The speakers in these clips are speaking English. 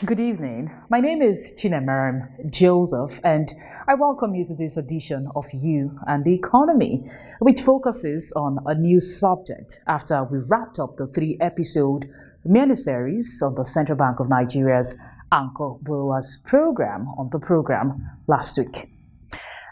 Good evening. My name is Chinemerem Joseph, and I welcome you to this edition of You and the Economy, which focuses on a new subject after we wrapped up the 3-episode mini-series on the Central Bank of Nigeria's Anchor Borrowers Program on the program last week.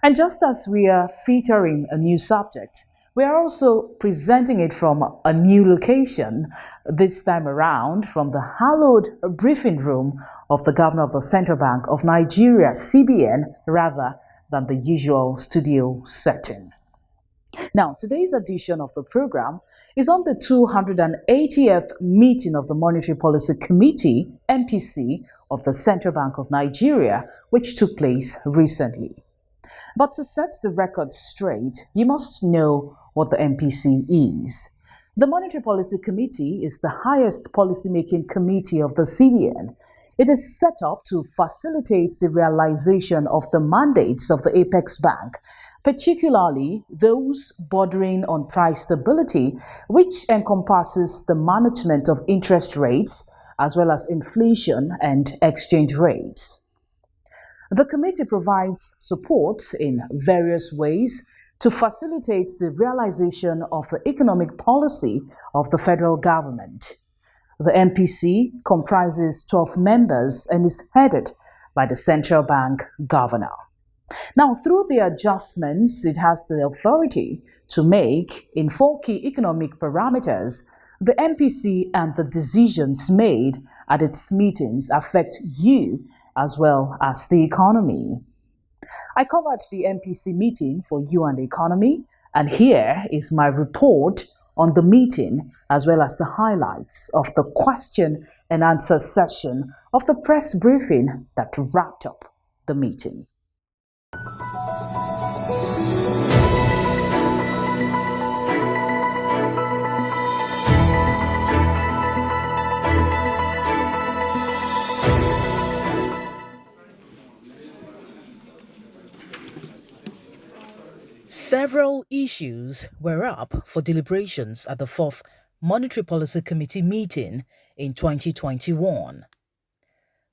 And just as we are featuring a new subject, we are also presenting it from a new location, this time around from the hallowed briefing room of the Governor of the Central Bank of Nigeria, CBN, rather than the usual studio setting. Now, today's edition of the program is on the 280th meeting of the Monetary Policy Committee, MPC, of the Central Bank of Nigeria, which took place recently. But to set the record straight, you must know what the MPC is. The Monetary Policy Committee is the highest policymaking committee of the CBN. It is set up to facilitate the realization of the mandates of the Apex Bank, particularly those bordering on price stability, which encompasses the management of interest rates as well as inflation and exchange rates. The committee provides support in various ways to facilitate the realization of the economic policy of the federal government. The MPC comprises 12 members and is headed by the central bank governor. Now, through the adjustments it has the authority to make in 4 key economic parameters, the MPC and the decisions made at its meetings affect you as well as the economy. I covered the MPC meeting for You and the Economy, and here is my report on the meeting as well as the highlights of the question and answer session of the press briefing that wrapped up the meeting. Several issues were up for deliberations at the 4th Monetary Policy Committee meeting in 2021.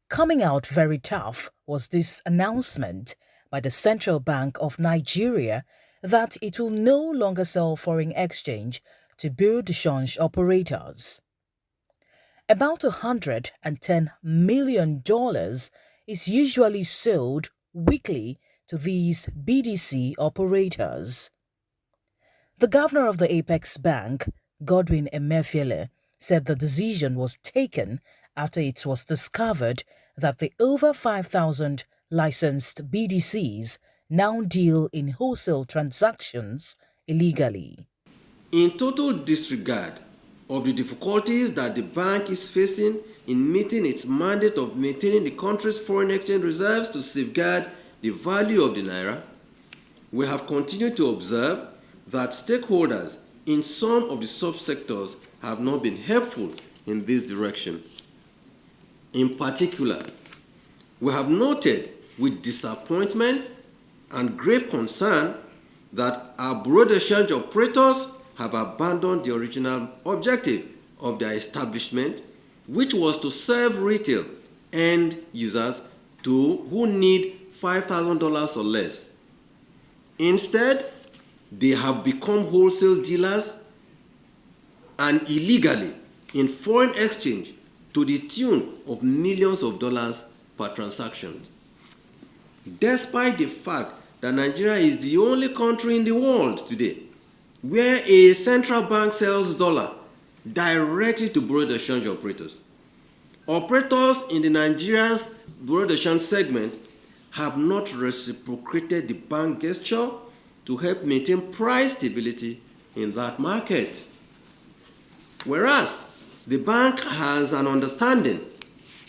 Coming out very tough was this announcement by the Central Bank of Nigeria that it will no longer sell foreign exchange to bureau de change operators. About $110 million is usually sold weekly to these BDC operators. The governor of the Apex Bank, Godwin Emefiele, said the decision was taken after it was discovered that the over 5,000 licensed BDCs now deal in wholesale transactions illegally. In total disregard of the difficulties that the bank is facing in meeting its mandate of maintaining the country's foreign exchange reserves to safeguard the value of the naira, we have continued to observe that stakeholders in some of the subsectors have not been helpful in this direction. In particular, we have noted with disappointment and grave concern that our bureau de change operators have abandoned the original objective of their establishment, which was to serve retail end users who need $5,000 or less. Instead, they have become wholesale dealers and illegally in foreign exchange to the tune of millions of dollars per transaction. Despite the fact that Nigeria is the only country in the world today where a central bank sells dollar directly to bureau de change operators. Operators in the Nigeria's bureau de change segment have not reciprocated the bank gesture to help maintain price stability in that market. Whereas the bank has an understanding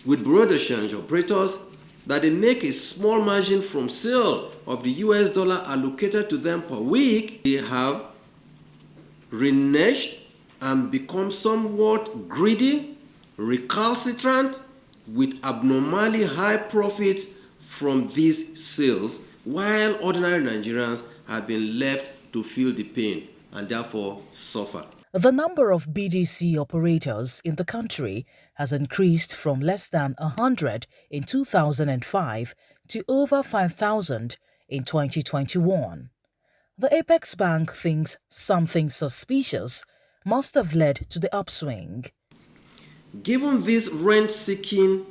with bureau de change operators that they make a small margin from sale of the US dollar allocated to them per week. They have reneged and become somewhat greedy, recalcitrant, with abnormally high profits from these sales, while ordinary Nigerians have been left to feel the pain and therefore suffer. The number of BDC operators in the country has increased from less than 100 in 2005 to over 5,000 in 2021. The Apex Bank thinks something suspicious must have led to the upswing. Given this rent-seeking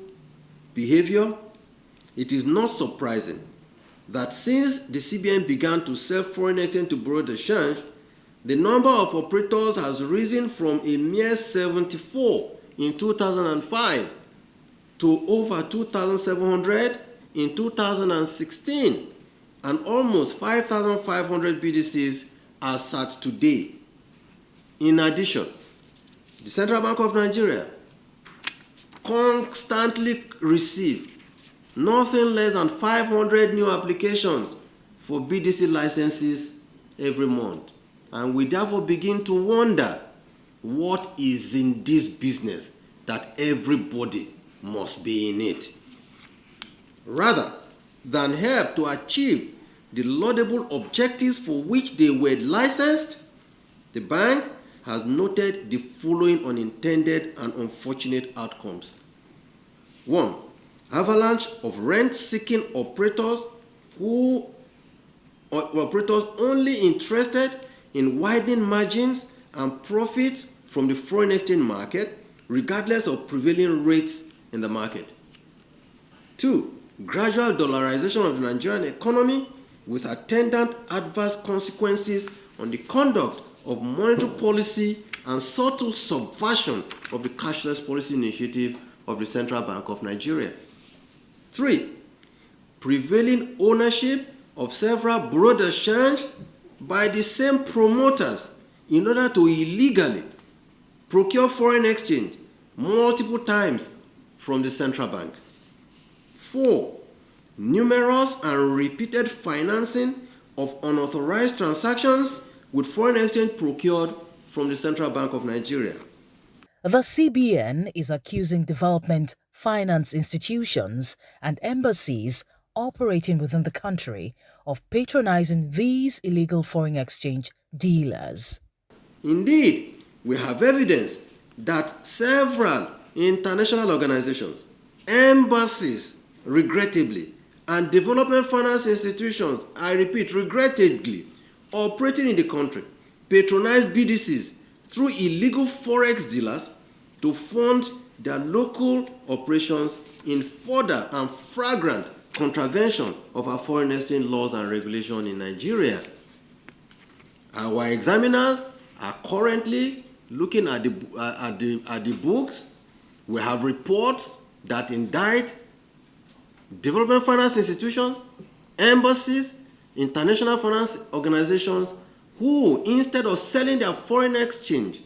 behavior, it is not surprising that since the CBN began to sell foreign exchange to bureau de change, the number of operators has risen from a mere 74 in 2005 to over 2,700 in 2016 and almost 5,500 BDCs as at today. In addition, the Central Bank of Nigeria constantly receives nothing less than 500 new applications for BDC licenses every month. And we therefore begin to wonder what is in this business that everybody must be in it. Rather than help to achieve the laudable objectives for which they were licensed, the bank has noted the following unintended and unfortunate outcomes. 1. Avalanche of rent-seeking operators operators only interested in widening margins and profits from the foreign exchange market, regardless of prevailing rates in the market. 2. Gradual dollarization of the Nigerian economy with attendant adverse consequences on the conduct of monetary policy and subtle subversion of the cashless policy initiative of the Central Bank of Nigeria. 3. Prevailing ownership of several bureau de change by the same promoters in order to illegally procure foreign exchange multiple times from the central bank. 4. Numerous and repeated financing of unauthorized transactions with foreign exchange procured from the Central Bank of Nigeria. The CBN is accusing development finance institutions and embassies operating within the country of patronizing these illegal foreign exchange dealers. Indeed, we have evidence that several international organizations, embassies, regrettably, and development finance institutions, I repeat, regrettably, operating in the country, patronize BDCs through illegal forex dealers to fund their local operations in further and flagrant contravention of our foreign exchange laws and regulations in Nigeria. Our examiners are currently looking at the books. We have reports that indict development finance institutions, embassies, international finance organizations who, instead of selling their foreign exchange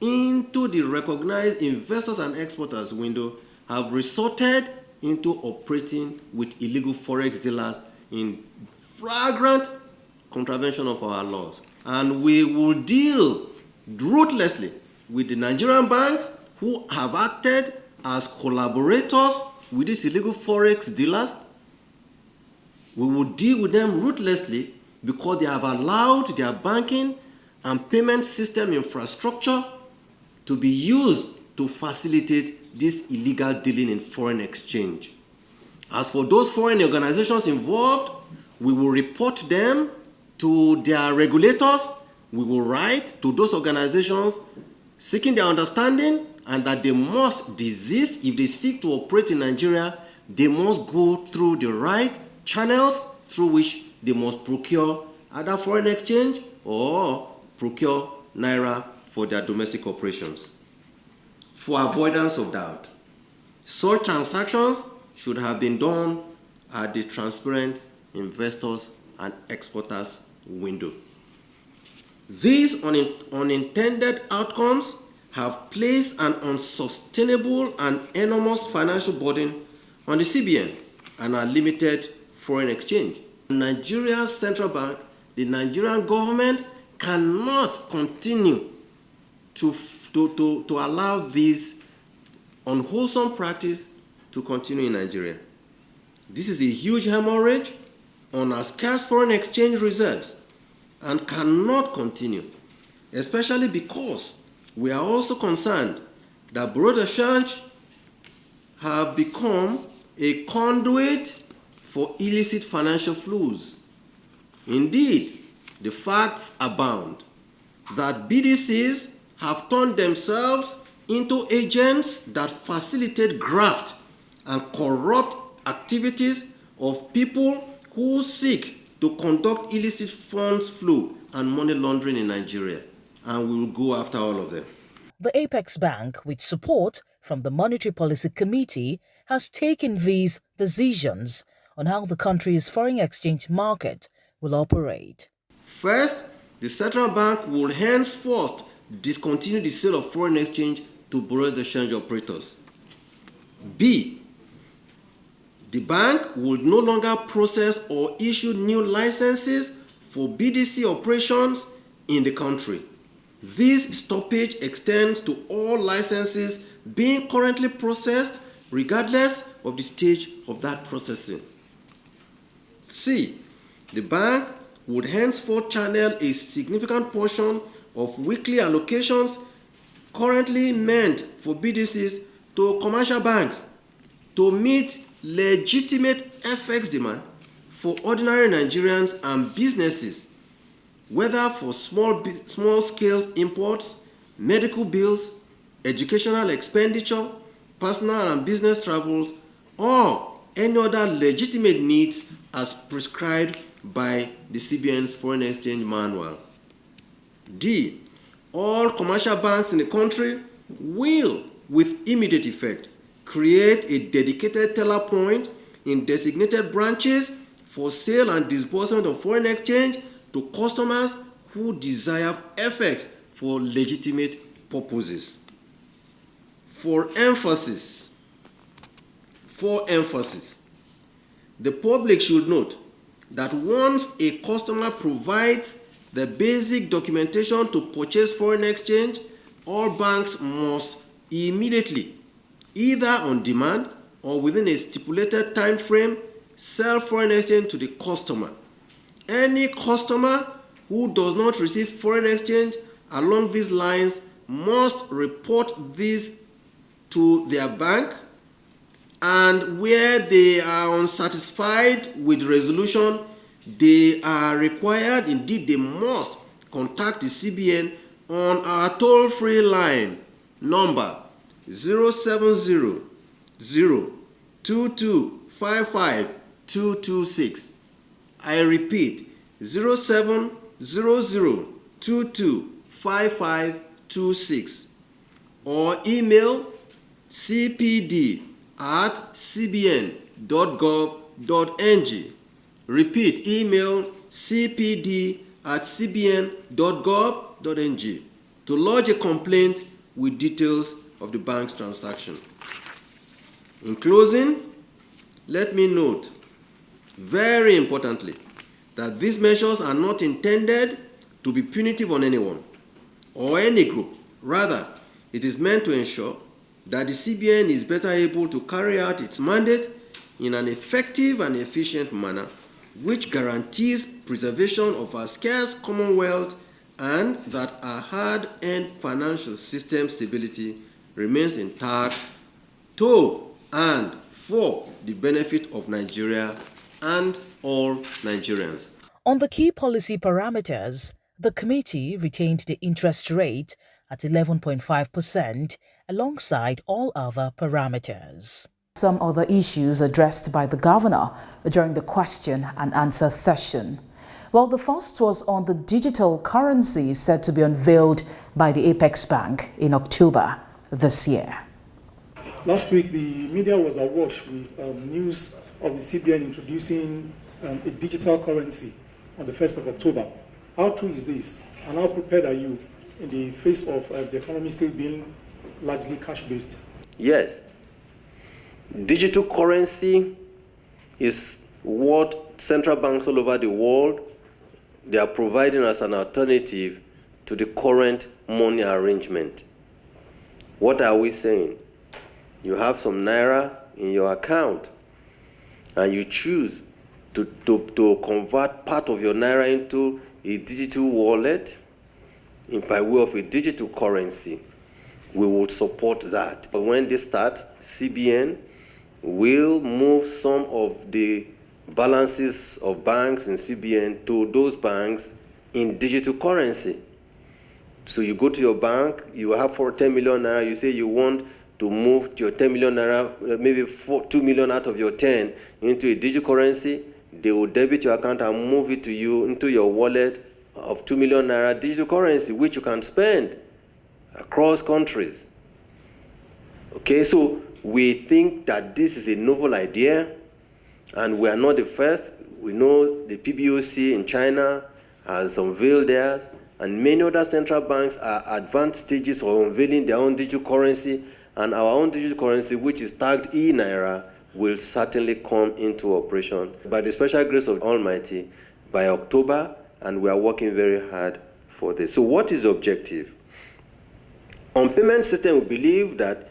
into the recognized investors and exporters window, have resorted into operating with illegal forex dealers in flagrant contravention of our laws. And we will deal ruthlessly with the Nigerian banks who have acted as collaborators with these illegal forex dealers. We will deal with them ruthlessly because they have allowed their banking and payment system infrastructure to be used to facilitate this illegal dealing in foreign exchange. As for those foreign organizations involved, we will report them to their regulators. We will write to those organizations seeking their understanding and that they must desist. If they seek to operate in Nigeria, they must go through the right channels through which they must procure either foreign exchange or procure naira for their domestic operations. For avoidance of doubt, such transactions should have been done at the transparent investors and exporters window. These unintended outcomes have placed an unsustainable and enormous financial burden on the CBN and our limited foreign exchange. Nigeria's central bank, the Nigerian government, cannot continue to allow this unwholesome practice to continue in Nigeria. This is a huge hemorrhage on our scarce foreign exchange reserves and cannot continue, especially because we are also concerned that bureau de change have become a conduit for illicit financial flows. Indeed, the facts abound that BDCs have turned themselves into agents that facilitate graft and corrupt activities of people who seek to conduct illicit funds flow and money laundering in Nigeria. And we will go after all of them. The Apex Bank, with support from the Monetary Policy Committee, has taken these decisions on how the country's foreign exchange market will operate. First, the central bank will henceforth discontinue the sale of foreign exchange to bureau de change operators. B, the bank will no longer process or issue new licenses for BDC operations in the country. This stoppage extends to all licenses being currently processed regardless of the stage of that processing. C, the bank would henceforth channel a significant portion of weekly allocations currently meant for BDCs to commercial banks to meet legitimate FX demand for ordinary Nigerians and businesses, whether for small-scale imports, medical bills, educational expenditure, personal and business travels, or any other legitimate needs as prescribed by the CBN's foreign exchange manual. D, all commercial banks in the country will, with immediate effect, create a dedicated teller point in designated branches for sale and disbursement of foreign exchange to customers who desire FX for legitimate purposes. For emphasis, the public should note that once a customer provides the basic documentation to purchase foreign exchange, all banks must immediately, either on demand or within a stipulated time frame, sell foreign exchange to the customer. Any customer who does not receive foreign exchange along these lines must report this to their bank, and where they are unsatisfied with resolution, they are required, indeed they must, contact the CBN on our toll-free line number 070-02255-226. I repeat, 070-02255-226, or email cpd@cbn.gov.ng. Repeat, email cpd@cbn.gov.ng to lodge a complaint with details of the bank's transaction. In closing, let me note, very importantly, that these measures are not intended to be punitive on anyone or any group. Rather, it is meant to ensure that the CBN is better able to carry out its mandate in an effective and efficient manner, which guarantees preservation of our scarce commonwealth and that our hard-earned financial system stability remains intact to and for the benefit of Nigeria and all Nigerians. On the key policy parameters, the committee retained the interest rate at 11.5% alongside all other parameters. Some other issues addressed by the governor during the question and answer session. Well, the first was on the digital currency set to be unveiled by the Apex Bank in October this year. Last week, the media was awash with news of the CBN introducing a digital currency on the 1st of October. How true is this, and how prepared are you in the face of the economy still being largely cash-based? Yes. Digital currency is what central banks all over the world, they are providing as an alternative to the current money arrangement. What are we saying? You have some naira in your account and you choose to convert part of your naira into a digital wallet by way of a digital currency. We would support that. But when this starts, CBN will move some of the balances of banks in CBN to those banks in digital currency. So you go to your bank, you have for 10 million naira, you say you want to move your 10 million naira, maybe 2 million out of your 10 into a digital currency. They will debit your account and move it to you into your wallet of 2 million naira digital currency, which you can spend across countries. Okay, so we think that this is a novel idea, and we are not the first. We know the PBOC in China has unveiled theirs, and many other central banks are at advanced stages of unveiling their own digital currency, and our own digital currency, which is tagged e-Naira, will certainly come into operation by the special grace of Almighty by October, and we are working very hard for this. So what is the objective? On payment system, we believe that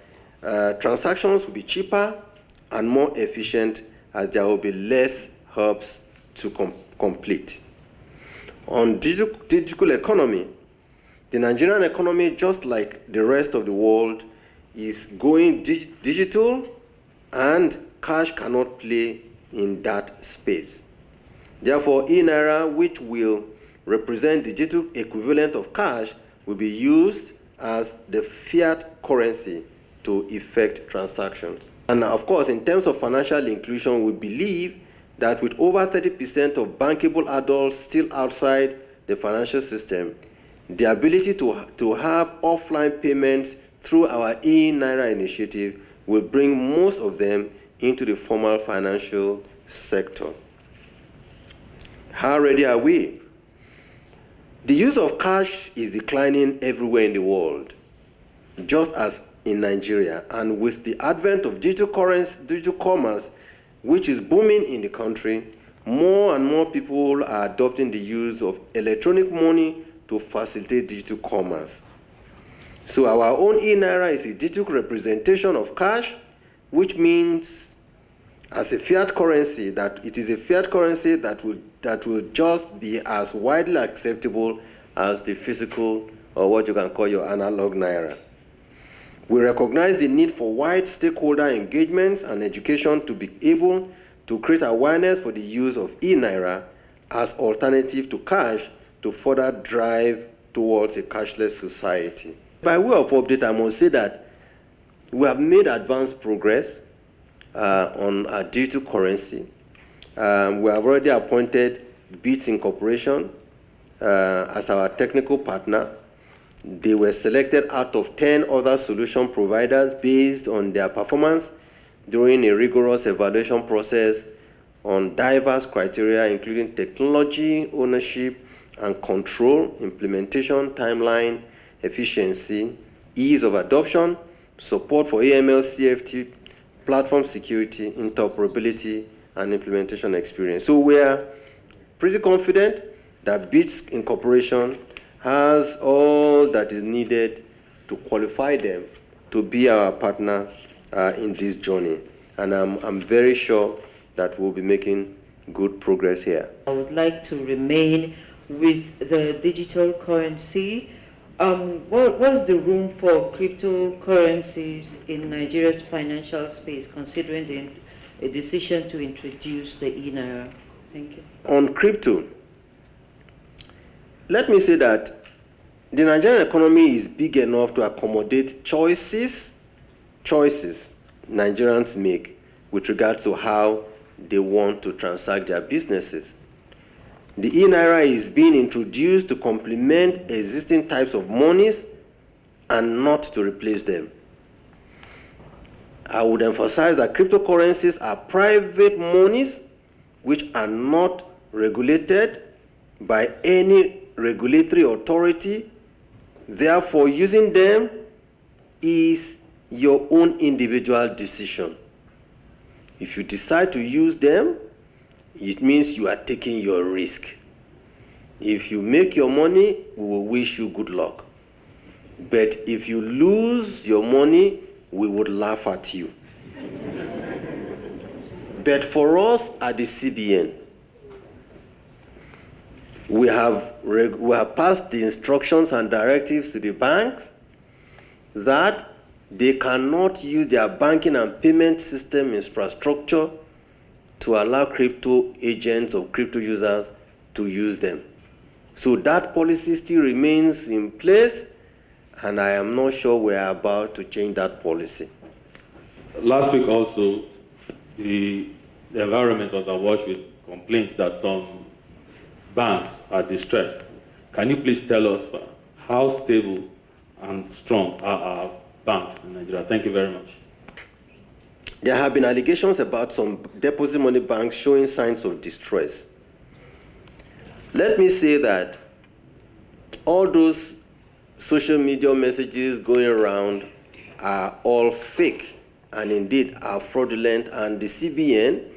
transactions will be cheaper and more efficient as there will be less hubs to complete. On digital economy, the Nigerian economy, just like the rest of the world, is going digital, and cash cannot play in that space. Therefore, e-Naira, which will represent the digital equivalent of cash, will be used as the fiat currency to effect transactions. And of course, in terms of financial inclusion, we believe that with over 30% of bankable adults still outside the financial system, the ability to have offline payments through our e-Naira initiative will bring most of them into the formal financial sector. How ready are we? The use of cash is declining everywhere in the world, just as in Nigeria. And with the advent of digital currency, digital commerce, which is booming in the country, more and more people are adopting the use of electronic money to facilitate digital commerce. So our own e-Naira is a digital representation of cash, which means as a fiat currency, that it is a fiat currency that will just be as widely acceptable as the physical, or what you can call your analog naira. We recognize the need for wide stakeholder engagements and education to be able to create awareness for the use of e-Naira as alternative to cash to further drive towards a cashless society. By way of update, I must say that we have made advanced progress on our digital currency. We have already appointed Bits Incorporation as our technical partner. They were selected out of 10 other solution providers based on their performance during a rigorous evaluation process on diverse criteria, including technology, ownership and control, implementation, timeline, efficiency, ease of adoption, support for AML, CFT, platform security, interoperability, and implementation experience. So we are pretty confident that Bits Incorporation has all that is needed to qualify them to be our partner in this journey. And I'm very sure that we'll be making good progress here. I would like to remain with the digital currency. What is the room for cryptocurrencies in Nigeria's financial space, considering a decision to introduce the e-Naira? Thank you. On crypto, let me say that the Nigerian economy is big enough to accommodate choices Nigerians make with regard to how they want to transact their businesses. The e-Naira is being introduced to complement existing types of monies and not to replace them. I would emphasize that cryptocurrencies are private monies which are not regulated by any regulatory authority. Therefore, using them is your own individual decision. If you decide to use them, it means you are taking your risk. If you make your money, we will wish you good luck. But if you lose your money, we would laugh at you. But for us at the CBN, we have passed the instructions and directives to the banks that they cannot use their banking and payment system infrastructure to allow crypto agents or crypto users to use them. So that policy still remains in place, and I am not sure we are about to change that policy. Last week also, the environment was awash with complaints that some banks are distressed. Can you please tell us how stable and strong are our banks in Nigeria? Thank you very much. There have been allegations about some deposit money banks showing signs of distress. Let me say that all those social media messages going around are all fake and indeed are fraudulent, and the CBN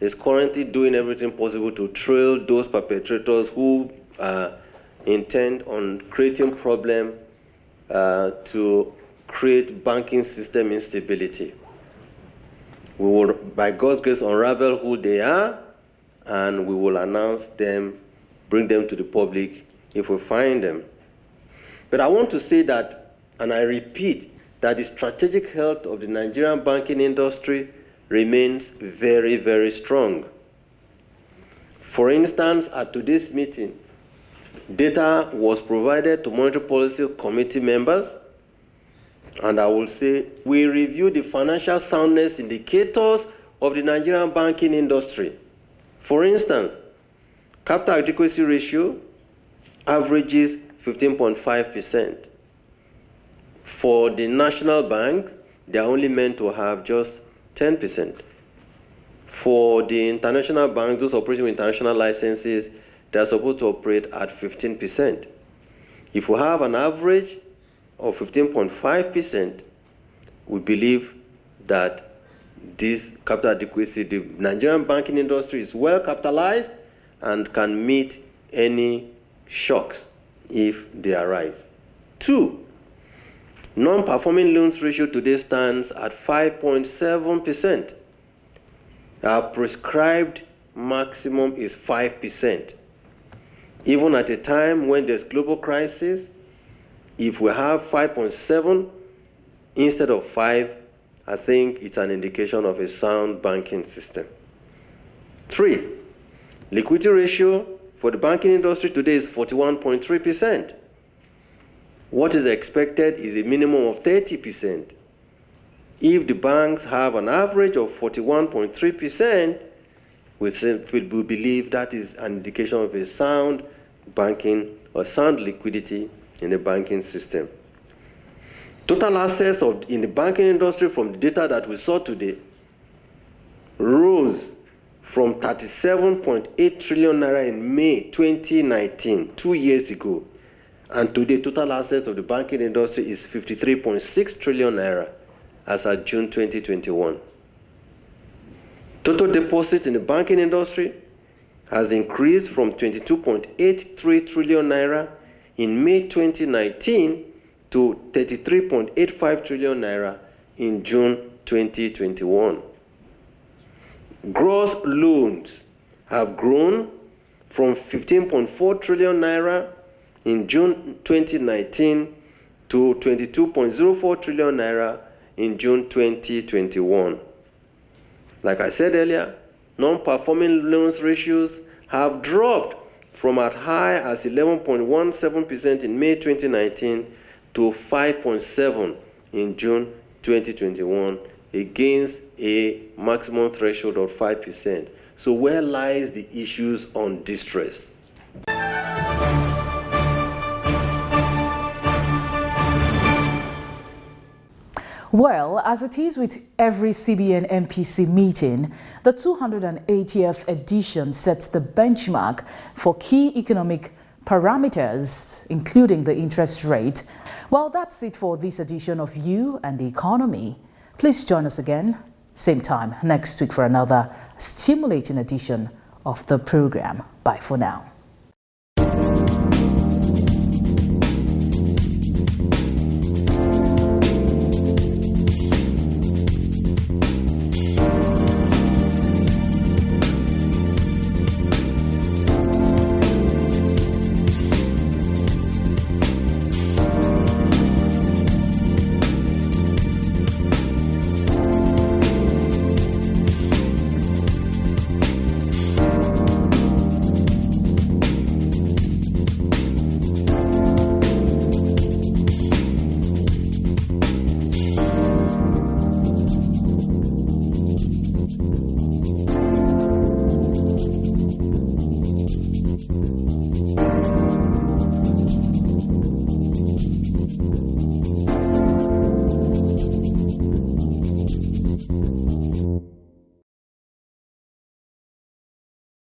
is currently doing everything possible to trail those perpetrators who intend on creating problem to create banking system instability. We will, by God's grace, unravel who they are, and we will announce them, bring them to the public if we find them. But I want to say that, and I repeat, that the strategic health of the Nigerian banking industry remains very, very strong. For instance, at today's meeting, data was provided to Monetary Policy Committee members, and I will say we reviewed the financial soundness indicators of the Nigerian banking industry. For instance, capital adequacy ratio averages 15.5%. For the national banks, they are only meant to have just 10%. For the international banks, those operating with international licenses, they are supposed to operate at 15%. If we have an average of 15.5%, we believe that this capital adequacy, the Nigerian banking industry is well capitalized and can meet any shocks if they arise. 2, non-performing loans ratio today stands at 5.7%. Our prescribed maximum is 5%. Even at a time when there's global crisis, if we have 5.7 instead of 5, I think it's an indication of a sound banking system. 3, liquidity ratio for the banking industry today is 41.3%. What is expected is a minimum of 30%. If the banks have an average of 41.3%, we believe that is an indication of a sound banking or sound liquidity in the banking system. Total assets in the banking industry from the data that we saw today rose from 37.8 trillion naira in May 2019, 2 years ago, and today total assets of the banking industry is 53.6 trillion naira as at June 2021. Total deposits in the banking industry has increased from 22.83 trillion naira in May 2019 to 33.85 trillion naira in June 2021. Gross loans have grown from 15.4 trillion naira in June 2019 to 22.04 trillion naira in June 2021. Like I said earlier, non-performing loans ratios have dropped from as high as 11.17% in May 2019 to 5.7% in June 2021 against a maximum threshold of 5%. So where lies the issues on distress? Well, as it is with every CBN MPC meeting, the 280th edition sets the benchmark for key economic parameters, including the interest rate. Well, that's it for this edition of You and the Economy. Please join us again, same time next week for another stimulating edition of the program. Bye for now.